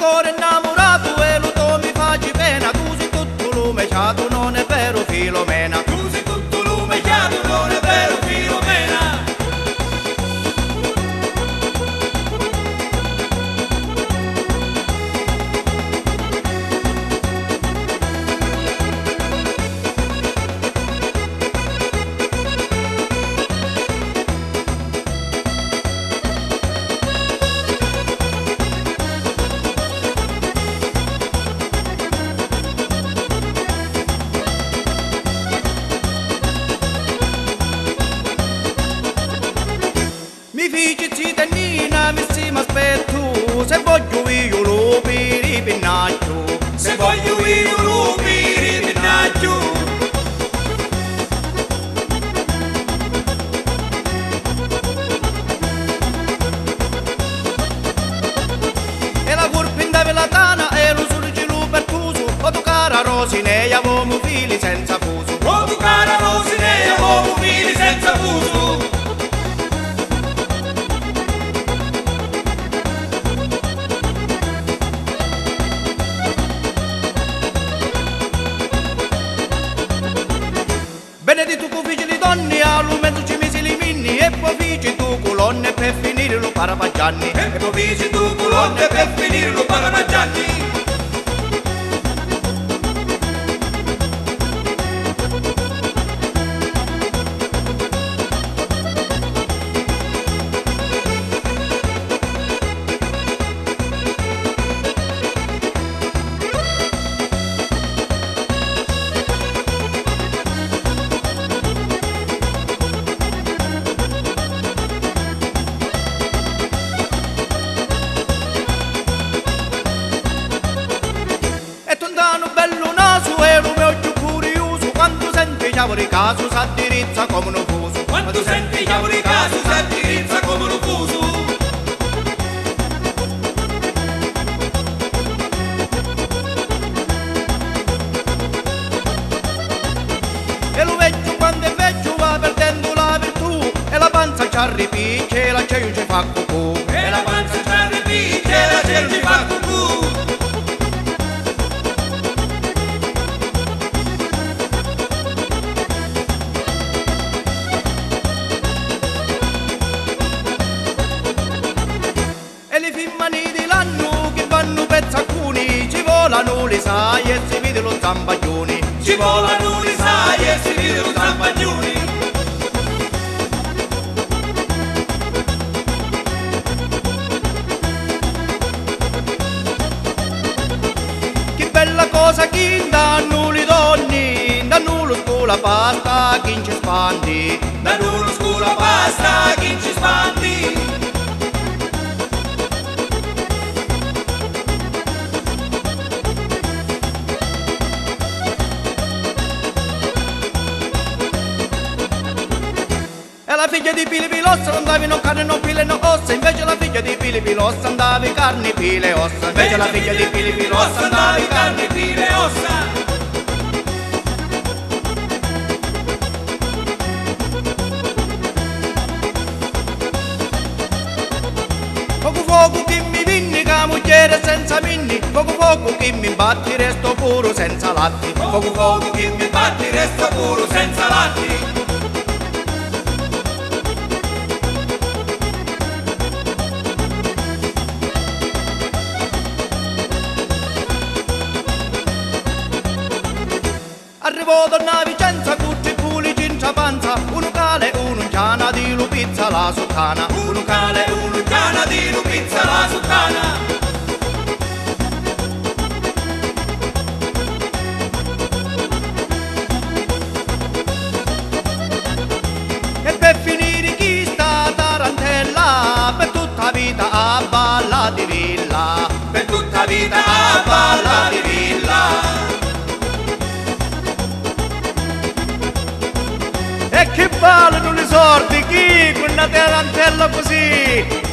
cuore innamorato e lo tu mi facci pena, tu sei tutto lume ciato, non è vero Filomena. Tu sei tutto lume chiaro, non è vero Filomena. Mi fici zitennina, mi si m'aspetto, se voglio io lo piripinnaggio. Se voglio io lupi ripinnaggio. E la curva in dave la tana e lo surgilo pertuso, o tu cara Rosine, avevamo fili senza fuso. Oh tu cara Rosine, avevo fili senza fuso. Benedetto cu fici di donne, a lu mezzo ci misi li minni, e poi fici tu colonne per finire lo parapaggianni. E poi dici tu colonne per finire lo Paramagianni. E tondano bello naso e lo mio più curioso, quando senti ciavoli caso s'addirizza come un fuso. Quando senti i cavoli caso si addirizza come un fuso. E lo vecchio quando è vecchio va perdendo la virtù, e la panza ci arripiccia e la ceio ci fa cucù. E la panza ci arripiccia e la gente ci fa cucù. E le fimmani di l'anno che vanno pezzi alcuni, ci volano le sai e si vede lo zambaglioni. Ci volano le sai e si vedono zampaglioni. Che bella cosa che danno le donne, danno lo scuola pasta chi ci spandi. Da uno scuola pasta chi ci spandi. E la figlia di Pili Pilossa andavi no carne, no pile, no ossa, invece la figlia di Pili Pilossa andavi carne, pile e ossa. Invece la figlia di Pili Pilossa andavi carne, pile e ossa. Poco fuoco che mi vindica, mogliere senza minni, poco fuoco che mi batti, resto puro senza latti. Poco poco che mi batti resto puro senza latti. Arrivò donna Vicenza, cucci puli cincia panza, uno cale, uno ciana di lupizza la sottana. Uno cale, uno ciana di lupizza la sottana. E per finire chi sta tarantella, per tutta vita a balla di villa. Per tutta vita a balla di villa. E che valgono le sorti chi con una tarantella così?